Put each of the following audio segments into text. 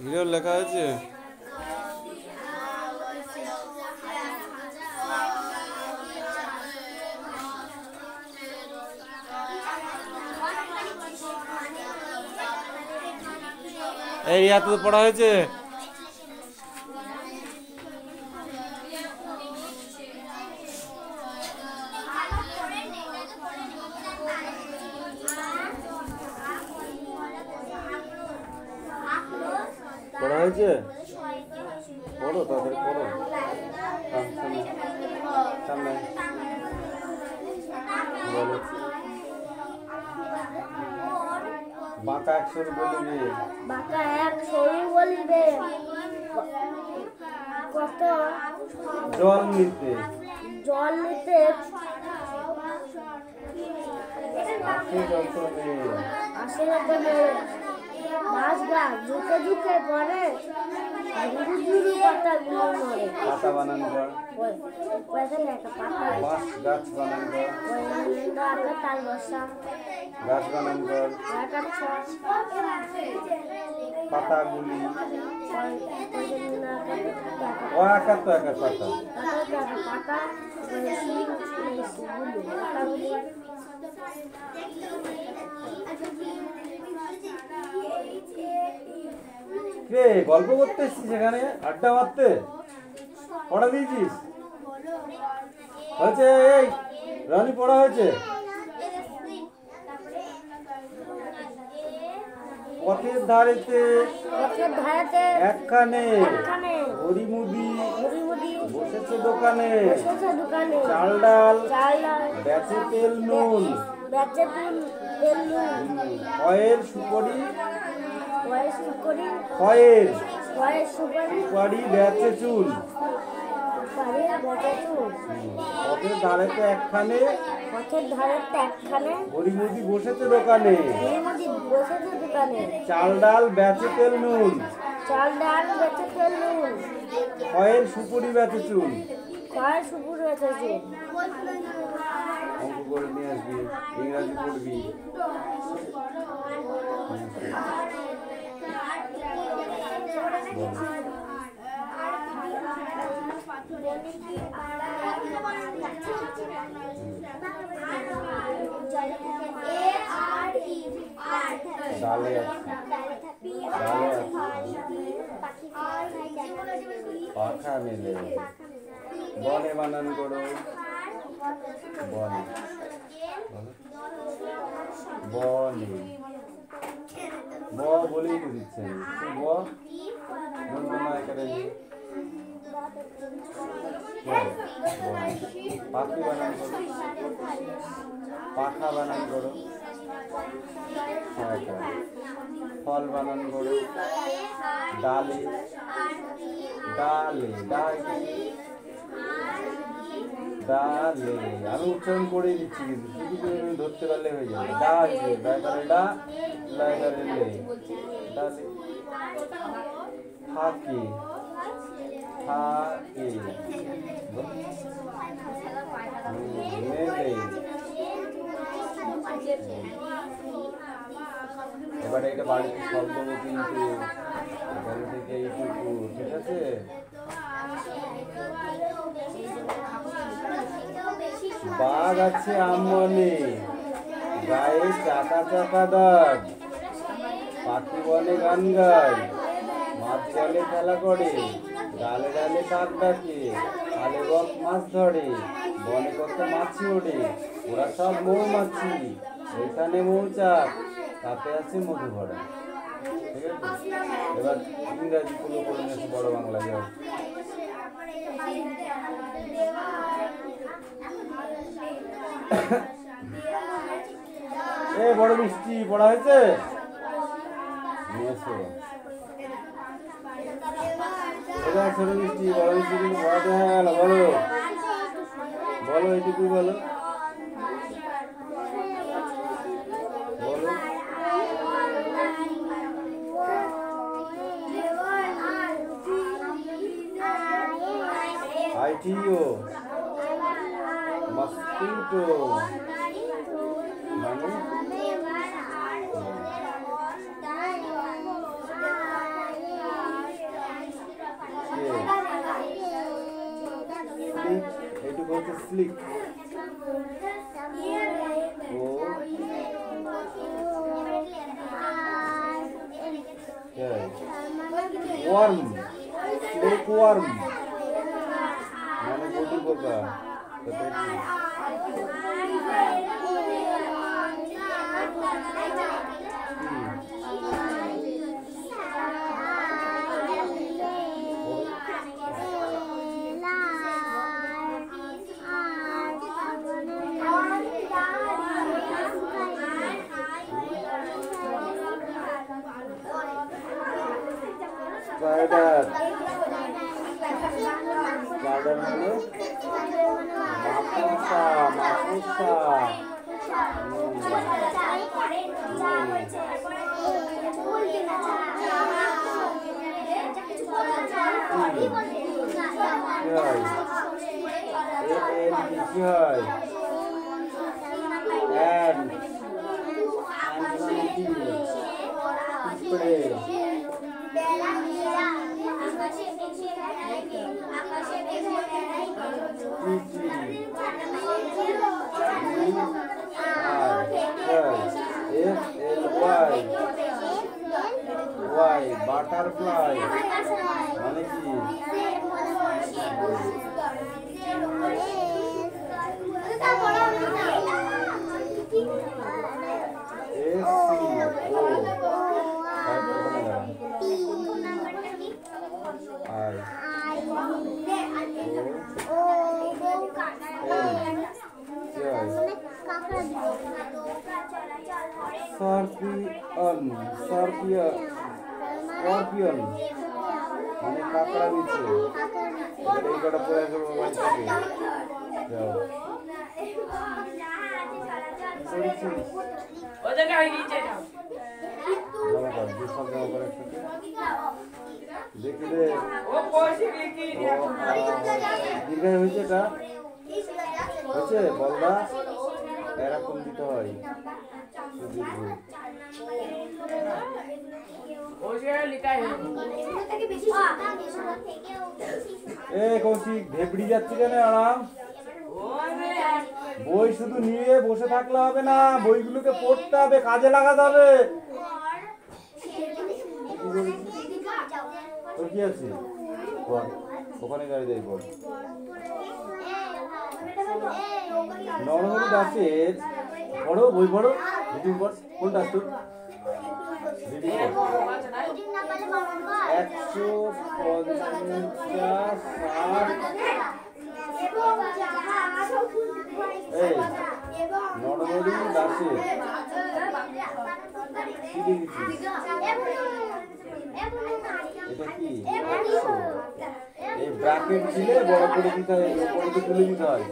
Hero লেখা আছে। এই এত পড়া হয়েছে। পড়া হয়েছে, পড়ো তাদের পড়ো। সামনে বলো। বাঁকা এক সরু বলিবে, বাঁকা এক সরু বলিবে, কত জল নিতে জল নিতে আসে যতনে, আসে যতনে, মাছ গাছ ঝুঁকে ঝুঁকে পড়ে, ঝুরু ঝুরু পাতা গুলো নড়ে। পাতা বানান কর, ওইখানে একটা পাতা, বাঁশ গাছ বানান কর, ওইখানে একটা তাল বসা, গাছ বানান কর, একটা ছড়, পাতাগুলি পাতা, ও একার তো একার পাতা। পাতা কে গল্প করতে এসছিস সেখানে, আড্ডা মারতে? পড়া দিয়েছিস? হয়েছে? এই রানী পড়া হয়েছে? পথের ধারেতে একখানে হরিমুদি বসেছে দোকানে, চাল ডাল বেচে তেল নুন, খয়ের সুপারি সুপারি বেচে চুল। পথের ধারেতে একখানে হরিমুদি বসেছে দোকানে, চাল ডাল বেচে তেল নুন, খয়ের সুপুরি বেচে চুল। অঙ্ক করে নিয়ে আসবি, ইংরাজি পড়বি। ডালে পাখা মেলে, বনে বানান করো, বনে বনে ব বলেই তো দিচ্ছেন, ব বন্দনা একাডেমি। পাখি বানান করো, পাখা বানান করো, ফল বানান করো, ডালে ডালে ডালে। আমি উচ্চারণ করে দিচ্ছি কিন্তু শুধু তুমি ধরতে পারলে হয়ে যাবে। ডালে ডালে ডা লাইগারে লে, ডালে থাকে থাকে মেলে। এবারে এটা বাড়িতে সব দেবো কিন্তু এখান থেকে এইটুকু, ঠিক আছে? বাঘ আছে আমনে, গায়ে চাকা চাকা দাগ, পাখি বনে গান গায়, মাছ জলে খেলা করে, ডালে ডালে শাক ডাকে, খালে বক মাছ ধরে, বনে কত মাছি ওঠে, ওরা সব মৌমাছি, ওইখানে মৌচাক, তাতে আছে মধু ভরা। ঠিক আছে, এবার ইংরাজি গুলো করে নিয়েছে বড় বাংলা। যাও এ বড় মিষ্টি পড়া হয়েছে, নিয়েছো? এটা ছোট মিষ্টি, বড় মিষ্টি কিন্তু পড়াতে হয়ে গেল। বলো বলো এইটুকু বলো, বলো। আইটিও মস্কিটো মানে স্লিক ও ওয়ার্ম স্নেক ওয়ার্ম মানে গুটি পোকা স্পাইডার স্পাইডার মানে মাকড়সা মাকড়সা কি হয় Why? Butterfly. মানে কি? স্করপিয়ন মানে কাঁকড়া বিছে এই কটা পড়ে আছে মোবাইল থেকে যাও ও জায়গা হয়ে গিয়েছে এটা জামা কর দুই সব জামা করে দেখি রে ও পয়সা কি দীর্ঘায় হয়েছে এটা হয়েছে বলদা এরকম দিতে হয় কৌশিক ভেবড়ি যাচ্ছে কেন আরাম বই শুধু নিয়ে বসে থাকলে হবে না বইগুলোকে পড়তে হবে কাজে লাগাতে হবে তোর কি আছে ওখানে গাড়ি দেয় বল নরহরি দাসের পড়ো বই পড়ো রিডিং পড় কোনটা তোর রিডিং পড় 150 এই নরহরি দাসের কি দিয়েছি এটা কি এই ব্র্যাকেট দিলে বড় করে দিতে হয় উপরে তো তুলে দিতে হয়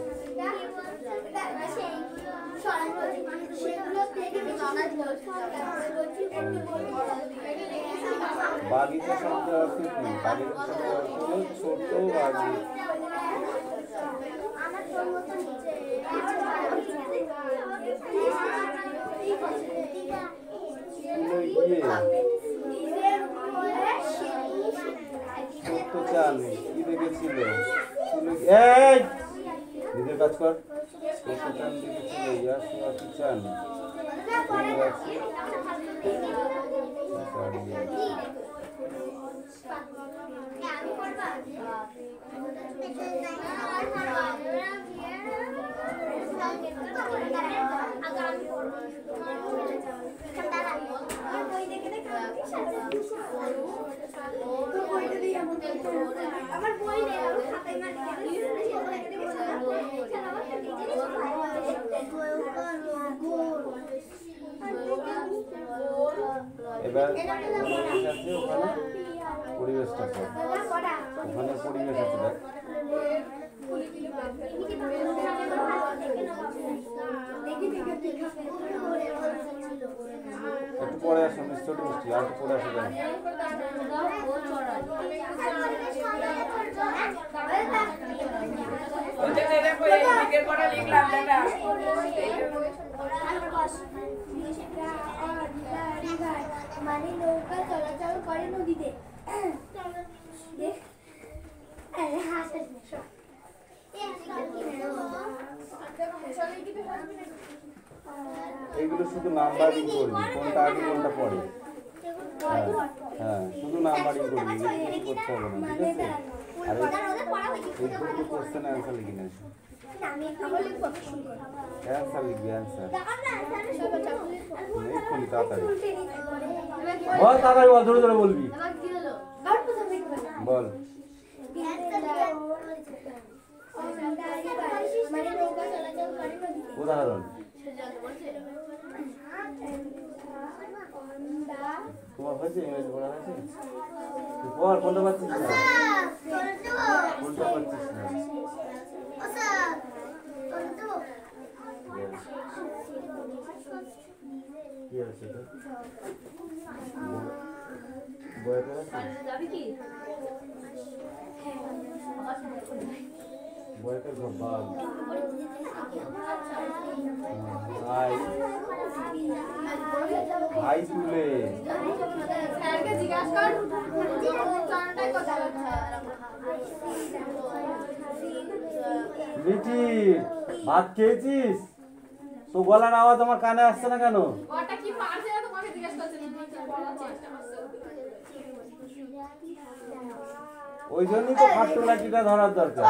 বাগিচা শব্দের অর্থ কি বাগিচা শব্দের অর্থ হলো ছোট বাগিচা চান কি দেখেছিল এই নিজের কাজ কর চান দেখেছিল চান আমার বই নেই আমি খাতায় মারি এবার ওখানে পরিবেশটা কর ওখানে পরিবেশ আছে দেখ একটু পরে আসো মিষ্টি মিষ্টি আর একটু পরে আসো কেন মানে নৌকা চলাচল করে নদীতে দেখ এইগুলো শুধু নাম্বারিং করবি, কোনটা আগে কোনটা পরে। হ্যাঁ হ্যাঁ, শুধু নাম্বারিং করবি, কিছু করতে হবে না, ঠিক আছে? আর এই দুটো কোশ্চেন অ্যান্সার লিখে নিস। অ্যান্সার লিখবি, অ্যান্সার এক্ষুনি তাড়াতাড়ি বল, তাড়াতাড়ি বল, ধরে ধরে বলবি। বল। উদাহরণ তোমার হয়েছে, ইংরেজি পড়া হয়েছে? বল, কোনটা পাচ্ছিস না? কোনটা পাচ্ছিস না? কি আছে এটা? বইতে আছে? বইতে বাল হাই হাই তুলে মিঠি, ভাত খেয়েছিস? তো গলার আওয়াজ আমার কানে আসছে না কেন? ওই জন্যই তো ফাট্টু লাঠিটা ধরার দরকার।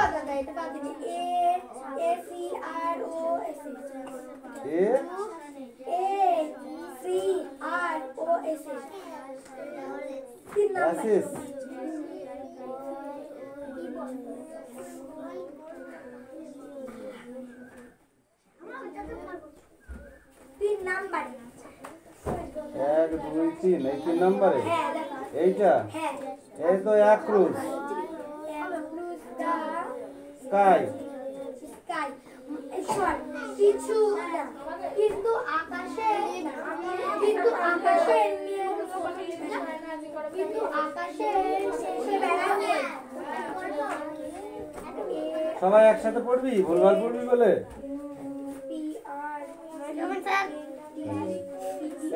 এক দুই তিন, এই 3 নম্বরে এইটা, এই তো অ্যাক্রুজ স্কাই। কিছু কিন্তু আকাশে সবাই একসাথে পড়বি, ভুলভাল পড়বি বলে।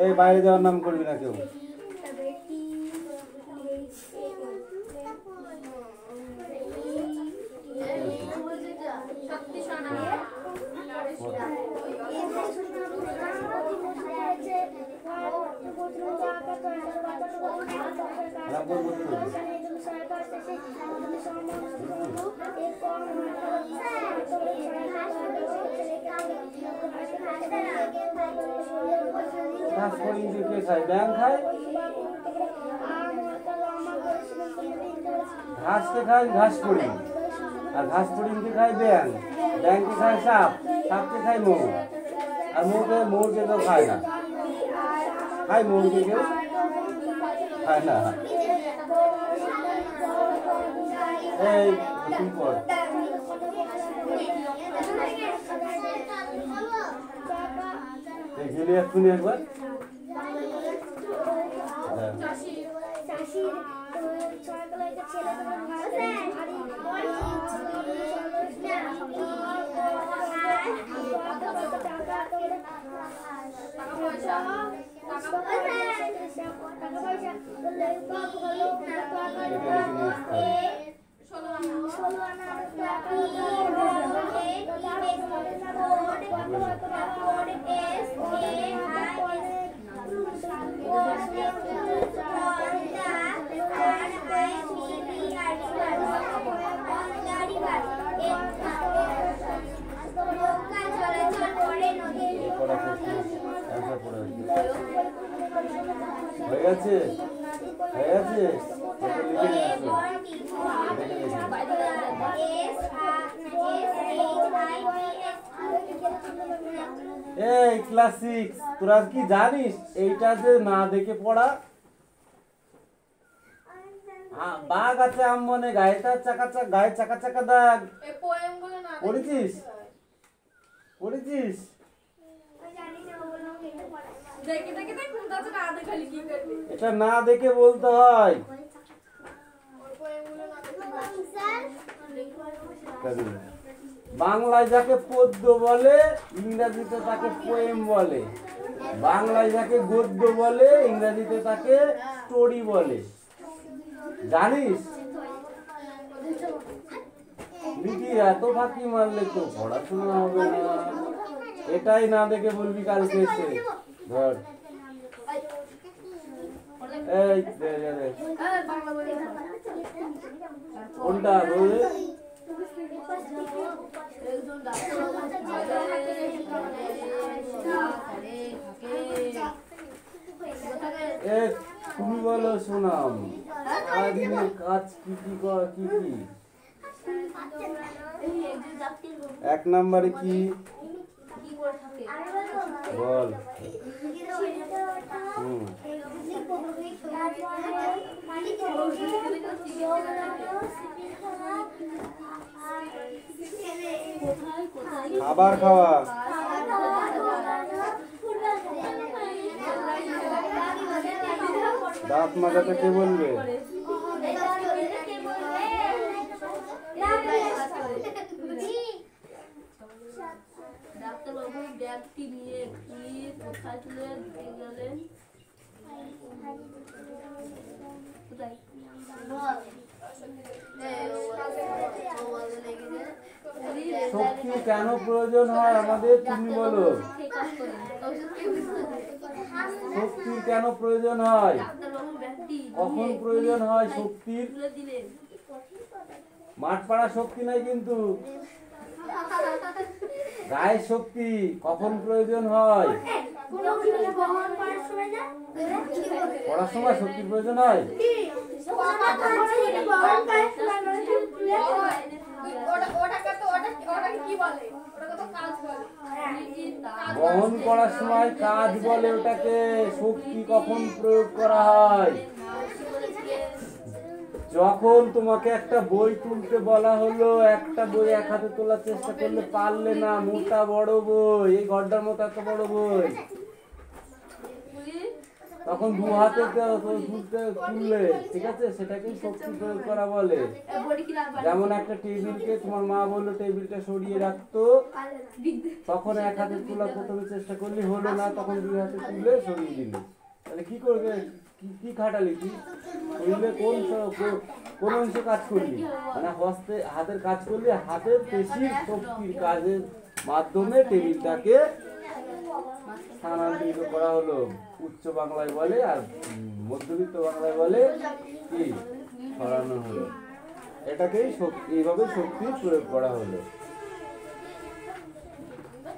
এই বাইরে যাওয়ার নাম করবি না কেউ। ঘাস ফড়িং কে খায়? ব্যাং খায়? ঘাস কে খায়? ঘাস ফড়িং। আর ঘাস ফড়িং কে খায়? ব্যাং। ব্যাং কে খায়? সাপ। সাপ কে খায়? মৌ। আর মৌকে কেউ খায় না। খায় মৌকে কেউ? খায় না। এই তুই পড়। গেলে এক্ষুনি একবার। হয়ে গেছে? হয়ে গেছে? লিখে নিয়ে আসো। এই ক্লাস 6, তোরা কি জানিস এইটা যে না দেখে পড়া? বাঘ আছে আম বনে, গায়ে চাকা চাকা দাগ। পড়েছিস? পড়েছিস? এটা না দেখে বলতে হয়। বাংলায় যাকে পদ্য বলে, ইংরেজিতে তাকে পোয়েম বলে। বাংলায় যাকে গদ্য বলে, ইংরেজিতে তাকে স্টোরি বলে। জানিস? মিটি, এত ফাঁকি মারলে তো পড়াশোনা হবে না। এটাই না দেখে বলবি কালকে এসে ধর এই দে দে দে কোনটা ধরে এ তুমি বলো শোনাম সারাদিনের কাজ কি কি কি কি এক নম্বরে কি বল খাবার খাওয়া দাঁত মাজাতে কে বলবে ডাক্তারবাবু ব্যাগটি নিয়ে কি কোথায় তুলে গেলেন কোথায় শক্তি কেন প্রয়োজন হয় আমাদের তুমি বলো শক্তির কেন প্রয়োজন হয় কখন প্রয়োজন হয় শক্তির মাঠ পাড়া শক্তি নাই কিন্তু গায়ের শক্তি কখন প্রয়োজন হয় পড়ার সময় শক্তির প্রয়োজন হয় বহন করার সময় কাজ বলে ওটাকে শক্তি কখন প্রয়োগ করা হয় যখন তোমাকে একটা বই তুলতে বলা হলো একটা বই এক হাতে তোলার চেষ্টা করলে পারলে না মোটা বড় বই এই গড্ডার মতো এত বড় বই তখন দু হাতে তুললে ঠিক আছে সেটাকে শক্তি প্রয়োগ করা বলে যেমন একটা টেবিলকে তোমার মা বললো টেবিলটা সরিয়ে রাখতো তখন এক হাতে তোলা প্রথমে চেষ্টা করলে হলো না তখন দুই হাতে তুলে সরিয়ে দিলে তাহলে কি করবে কি খাটালি কি করলে কোন অংশ কাজ করলি মানে হাতের কাজ করলে হাতের পেশির শক্তির কাজের মাধ্যমে টেবিলটাকে স্থানান্তরিত করা হলো উচ্চ বাংলায় বলে আর মধ্যবিত্ত বাংলায় বলে কি সরানো হলো এটাকেই এইভাবে শক্তি প্রয়োগ করা হলো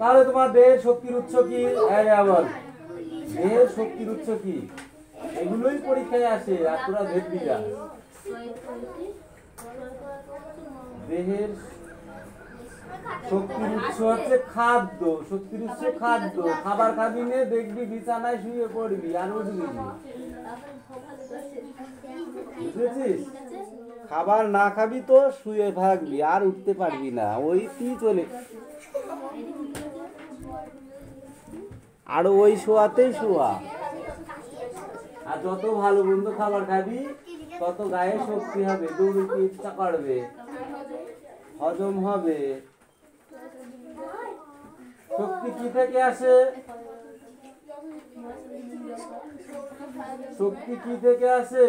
তাহলে তোমার দেহের শক্তির উৎস কি আবার দেহের শক্তির উৎস কি এগুলোই পরীক্ষায় আসে আর তোরা দেখবি যা দেহের শক্তির উৎস হচ্ছে খাদ্য শক্তির উৎস খাদ্য খাবার খাবি নে দেখবি বিছানায় শুয়ে পড়বি আর উঠবি বুঝেছিস খাবার না খাবি তো শুয়ে থাকবি আর উঠতে পারবি না ওই তুই চলে আর ওই শোয়াতেই শোয়া আর যত ভালো মন্দ খাবার খাবি তত গায়ে শক্তি হবে দৌড়তে ইচ্ছা করবে হজম হবে শক্তি কি থেকে আসে শক্তি কি থেকে আসে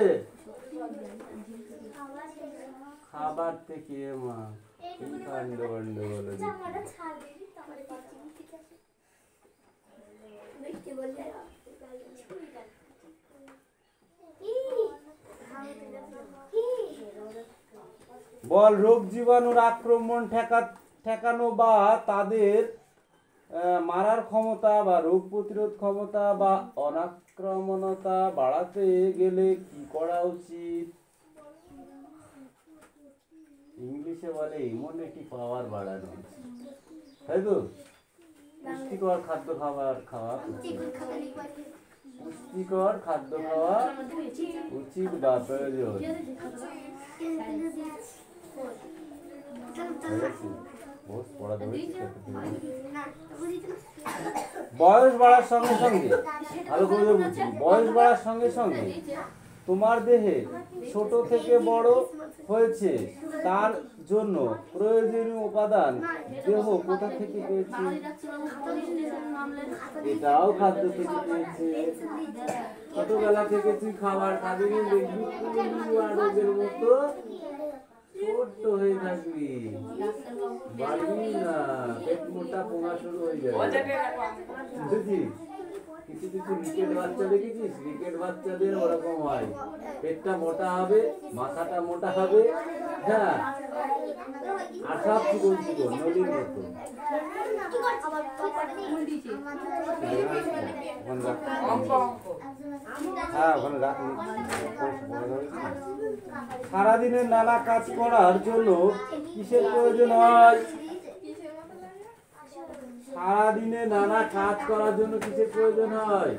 খাবার থেকে মা কি কাণ্ড কাণ্ড বলে বল রোগ জীবাণুর আক্রমণ ঠেকানো বা তাদের মারার ক্ষমতা বা রোগ প্রতিরোধ ক্ষমতা বা অনাক্রমণতা বাড়াতে গেলে কি করা উচিত ইংলিশে বলে ইমিউনিটি পাওয়ার বাড়ানো তাই তো পুষ্টিকর খাদ্য খাওয়া পুষ্টিকর খাদ্য খাওয়া উচিত বা প্রয়োজন বয়স বাড়ার সঙ্গে সঙ্গে ভালো করে বুঝছি বয়স বাড়ার সঙ্গে সঙ্গে তোমার দেহে ছোট থেকে বড় হয়েছে তার জন্য প্রয়োজনীয় উপাদান দেহ কোথা থেকে পেয়েছে এটাও খাদ্য থেকে পেয়েছে ছোটবেলা থেকে তুই খাবার খাবি দেখবি রোগের মতো ছোট্ট হয়ে থাকবি, বাড়বি না, পেট মোটা পোঙা শুরু হয়ে যাবে। বুঝেছিস? কিছু কিছু রিকেট বাচ্চা দেখেছিস, রিকেট বাচ্চাদের ওরকম হয়, পেটটা মোটা হবে, মাথাটা মোটা হবে, হ্যাঁ, আর সব চিকন চিকন নদীর মতো। সারাদিনের নানা কাজ করার জন্য কিসের প্রয়োজন হয়? সারাদিনে নানা কাজ করার জন্য কিসের প্রয়োজন হয়?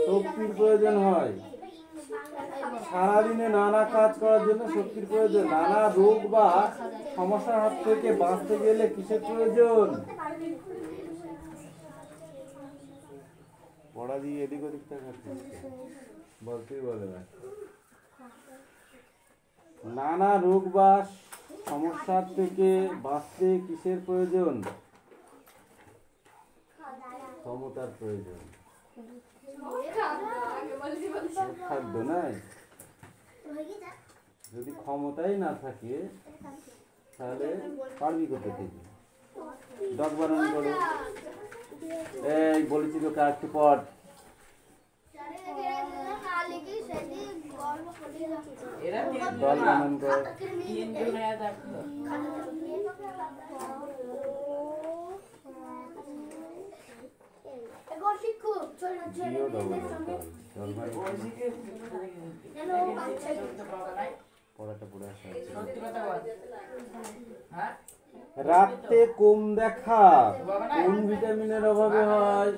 শক্তির প্রয়োজন হয়। সারাদিনে নানা কাজ করার জন্য শক্তির প্রয়োজন। নানা রোগ বা সমস্যার হাত থেকে বাঁচতে গেলে কিসের প্রয়োজন? পড়া দিয়ে এদিক ওদিক দেখাচ্ছিস, বলতেই বলে না। নানা রোগ বা সমস্যার থেকে বাঁচতে কিসের প্রয়োজন? ক্ষমতার প্রয়োজন। খাদ্য নাই, যদি ক্ষমতাই না থাকে তাহলে পারবি কোথা থেকে? ডগ বানান করো। এই বলেছি তো কাজটি পড়। দল বানান কর। রাতে কম দেখা কোন ভিটামিনের অভাবে হয়?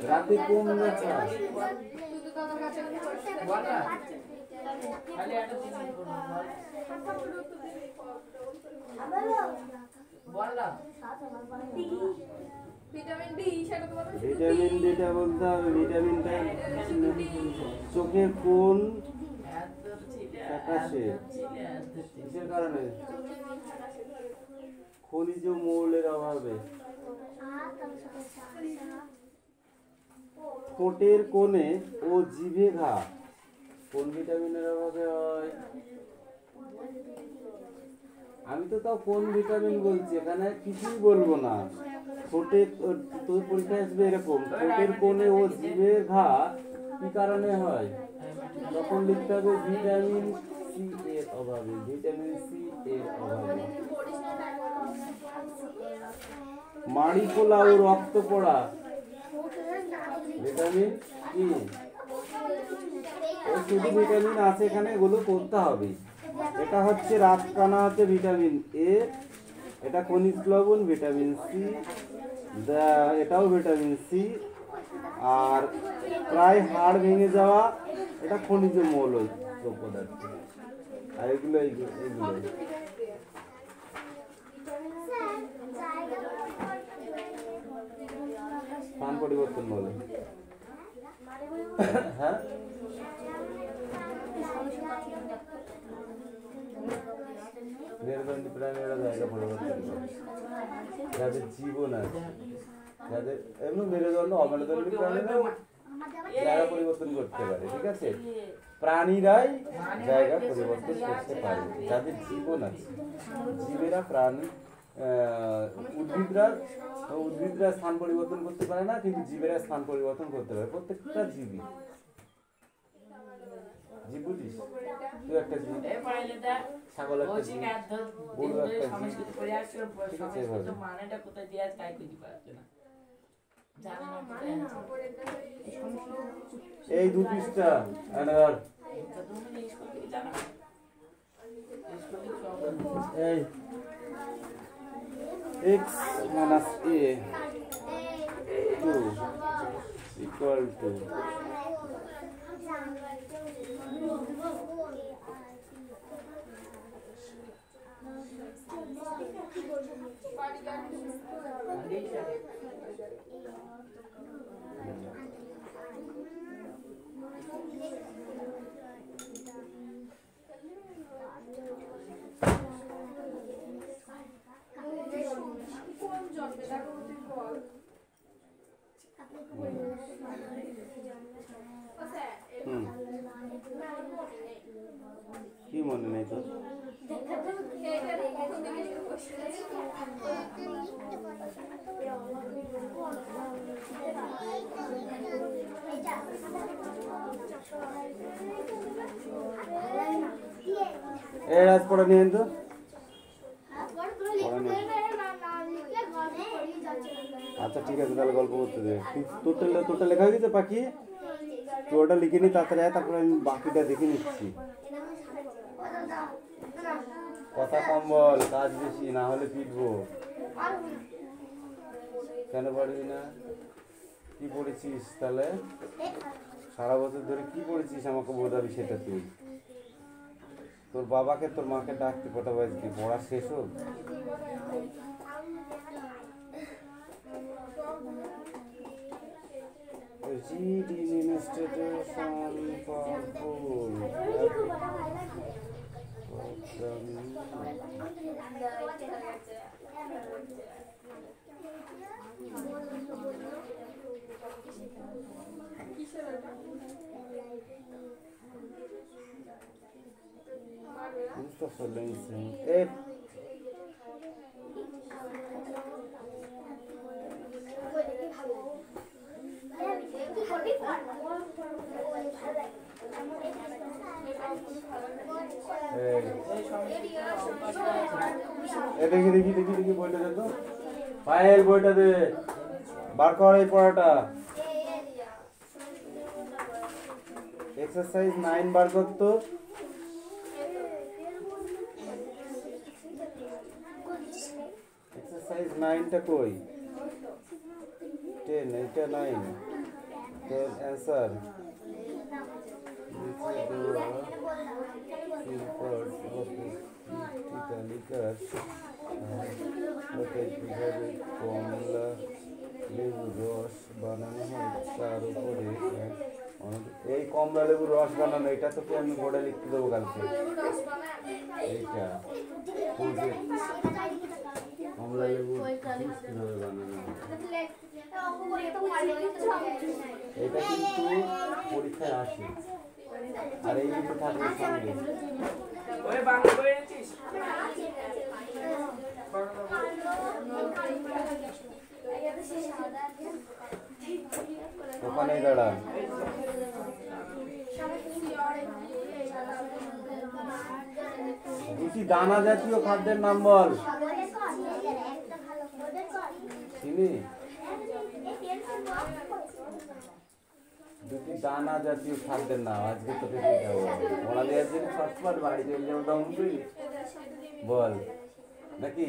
রাতে কম দেখা ভিটামিন ডিটা বলতে হবে। ভিটামিনটা চোখের কোন ফ্যাকাশে কিসের কারণে? খনিজ মৌলের অভাবে। ঠোঁটের কোণে ও জিভে ঘা কোন ভিটামিনের অভাবে হয়? আমি তো তাও কোন ভিটামিন বলছি, এখানে কিছুই বলবো না। ঠোঁটে তোর পরীক্ষা আসবে এরকম, ঠোঁটের কোণে ও জিভে ঘা কি কারণে হয়? তখন লিখতে হবে ভিটামিন সি এর অভাবে। ভিটামিন সি এর অভাবে। মাড়ি ফোলা ও রক্ত পড়া ভিটামিন কি? শুধু ভিটামিন আছে এখানে, এগুলো করতে হবে। এটা হচ্ছে রাতকানা, হচ্ছে ভিটামিন এ, এটা খনিজ লবণ ভিটামিন সি, এটাও ভিটামিন সি, আর প্রায় হাড় ভেঙে যাওয়া এটা খনিজ মৌল পদার্থ। আর এগুলো স্থান পরিবর্তন বলে। হ্যাঁ, মেরুদণ্ডী প্রাণীরা জায়গা পরিবর্তন করে, যাদের জীবন আছে, যাদের এমনি মেরুদণ্ড অমেরুদণ্ডী প্রাণীরা জায়গা পরিবর্তন করতে পারে। ঠিক আছে, প্রাণীরাই জায়গা পরিবর্তন করতে পারে যাদের জীবন আছে। জীবেরা প্রাণী, উদ্ভিদরা স্থান পরিবর্তন করতে পারে না, কিন্তু জীবেরা স্থান পরিবর্তন করতে পারে। প্রত্যেকটা জীবই। জীব বুঝিস? তুই একটা জীব, ছাগল একটা জীব, গরু একটা জীব। ঠিক আছে, এই দু পিসটা এই x minus a 2 equal to হুম কি মনে নেই তোর? আজ পড়া নিয়ে তো আচ্ছা ঠিক আছে, তাহলে গল্প করতে দে। তোরটা লেখা হয়ে গেছে পাখি? তুই ওটা লিখে নি তাড়াতাড়ি আয়, তারপরে আমি বাকিটা দেখে নিচ্ছি। কথা কম বল, কাজ বেশি, না হলে পিটবো। কেন পারবি না? কি পড়েছিস তাহলে? সারা বছর ধরে কি পড়েছিস আমাকে বোঝাবি সেটা তুই। তোর বাবাকে তোর মাকে ডাকতে কটা বাজে? পড়া শেষ হোক। Mustafa Lensin. দেখি দেখি দেখি দেখি বইটা দে তো। ফাইল বইটা দে, বার কর এই পড়াটা। এক্সারসাইজ 9 বার কর তো। এক্সারসাইজ 9টা কই? 10, এটা 9। তো অ্যানসার কমলা লেবু রস বানানো হয়, তার উপরে এই কমলা লেবু রস বানানো, এটা তোকে আমি বোর্ডে লিখতে দেবো কালকে। এইটা কমলা লেবু কিভাবে বানানো হয়, এটা কিন্তু পরীক্ষায় আসে। আর এই কিন্তু থাকবে সঙ্গে। ওখানে দাঁড়া। দুটি দানা জাতীয় খাদ্যের নাম বল। চিনি? দুটি দানা জাতীয় খাদ্যের নাম আজকে তোকে শেখাবো। ওরা দেওয়ার জন্য সবসময় বাড়ি চলে যাবো তখন তুই বল নাকি?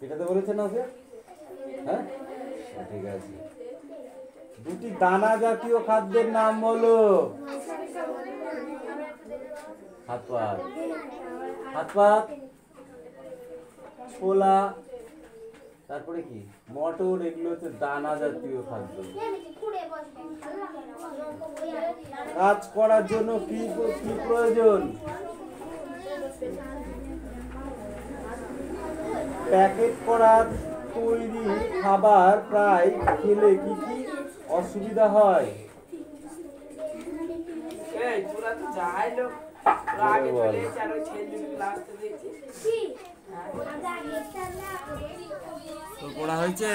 এটাতে বলেছে না ওকে? হ্যাঁ ঠিক আছে। দুটি দানা জাতীয় খাদ্যের নাম বলো। হাত পাত, হাত পাত, ছোলা, তারপরে কি মটর, এগুলো হচ্ছে দানা জাতীয় খাদ্য। কাজ করার জন্য কি কি প্রয়োজন? প্যাকেট করা তৈরি খাবার প্রায় খেলে কি কি অসুবিধা হয়? তোর পড়া হয়েছে?